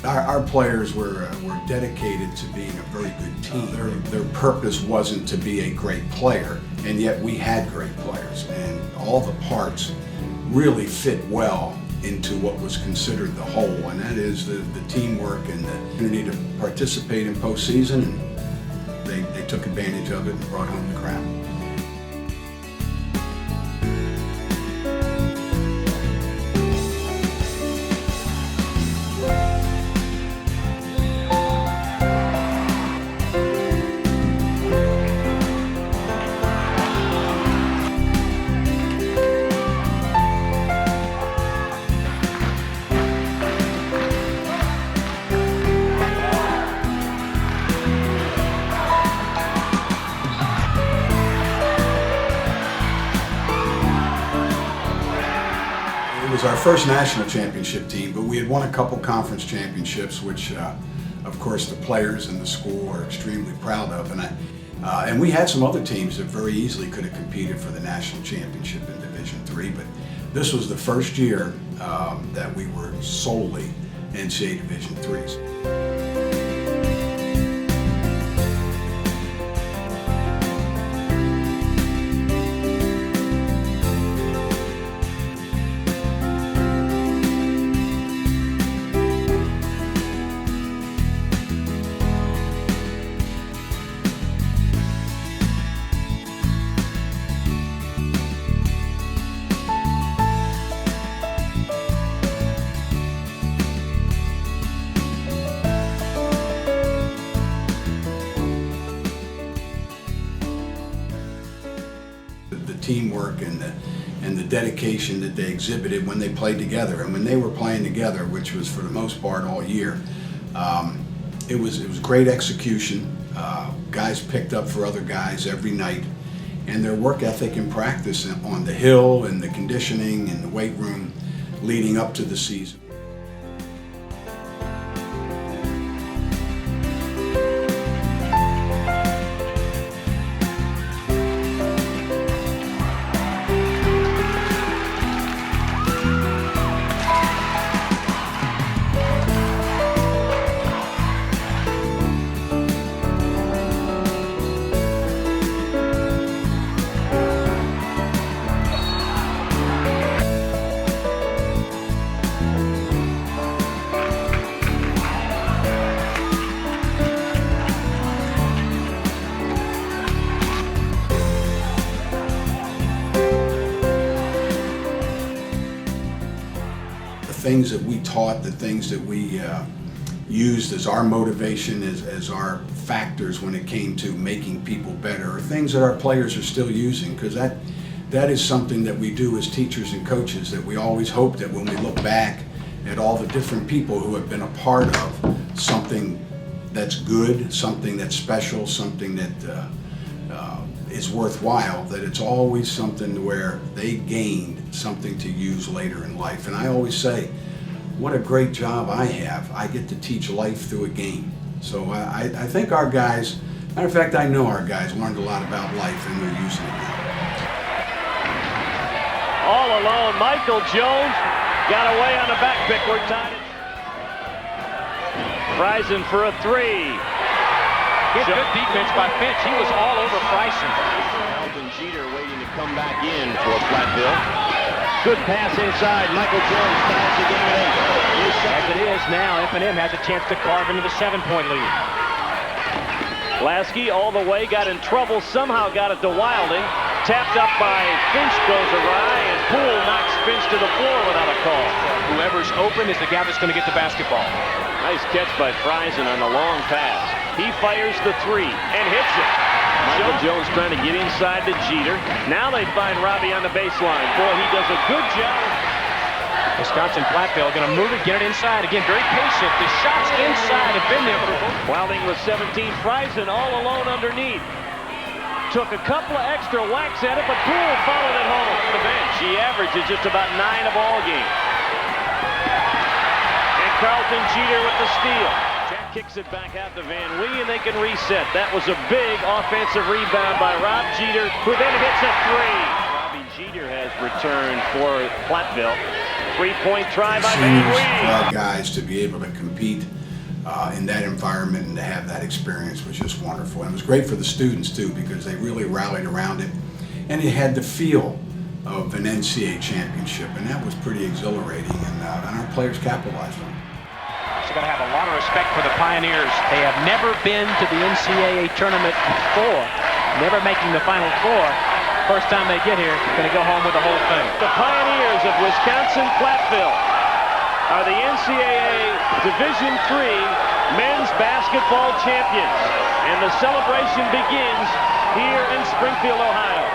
Our players were dedicated to being a very good team. Their purpose wasn't to be a great player, and yet we had great players, and all the parts really fit well into what was considered the whole, and that is the teamwork and the opportunity to participate in postseason, and they took advantage of it and brought home the crown. It was our first national championship team, but we had won a couple conference championships, which of course the players and the school are extremely proud of. And we had some other teams that very easily could have competed for the national championship in Division III, but this was the first year that we were solely NCAA Division IIIs. The teamwork and the dedication that they exhibited when they played together, and when they were playing together, which was for the most part all year, it was great execution. Guys picked up for other guys every night, and their work ethic and practice on the hill and the conditioning and the weight room leading up to the season. The things that we taught, the things that we used as our motivation, as our factors when it came to making people better, are things that our players are still using, because that is something that we do as teachers and coaches, that we always hope that when we look back at all the different people who have been a part of something that's good, something that's special, something that is worthwhile, that it's always something where they gained something to use later in life. And I always say, what a great job I have. I get to teach life through a game. So I think our guys, matter of fact, I know our guys learned a lot about life, and they're using it now. All alone, Michael Jones got away on the back pick. We're tied. Friesen for a three. Good defense by Finch. He was all over Friesen. Jeter waiting to come back in for Platteville. Good pass inside. Michael Jones ties the game at 8. As it is now, F&M has a chance to carve into the 7-point lead. Lasky all the way, got in trouble, somehow got it to Wilding. Tapped up by Finch, goes awry, and Poole knocks Finch to the floor without a call. Whoever's open is the guy that's going to get the basketball. Nice catch by Friesen on the long pass. He fires the three and hits it. Michael Jones trying to get inside to Jeter. Now they find Robby on the baseline. Boy, he does a good job. Wisconsin-Platteville going to move it, get it inside. Again, very patient. The shots inside have been there for both. Wilding with 17. Friesen all alone underneath. Took a couple of extra whacks at it, but Poole followed it home from the bench. He averages just about 9 a ball game. And Carlton Jeter with the steal. Jack kicks it back out to Van Wee, and they can reset. That was a big offensive rebound by Rob Jeter, who then hits a three. Robby Jeter has returned for Platteville. Three-point try by seniors, Van Reed. guys to be able to compete in that environment and to have that experience was just wonderful. And it was great for the students too, because they really rallied around it, and it had the feel of an NCAA championship, and that was pretty exhilarating, and our players capitalized on it. So got to have a lot of respect for the Pioneers. They have never been to the NCAA tournament before, never making the Final Four. First time they get here, going to go home with the whole thing. The Pioneers of Wisconsin-Platteville are the NCAA Division III men's basketball champions, and the celebration begins here in Springfield, Ohio.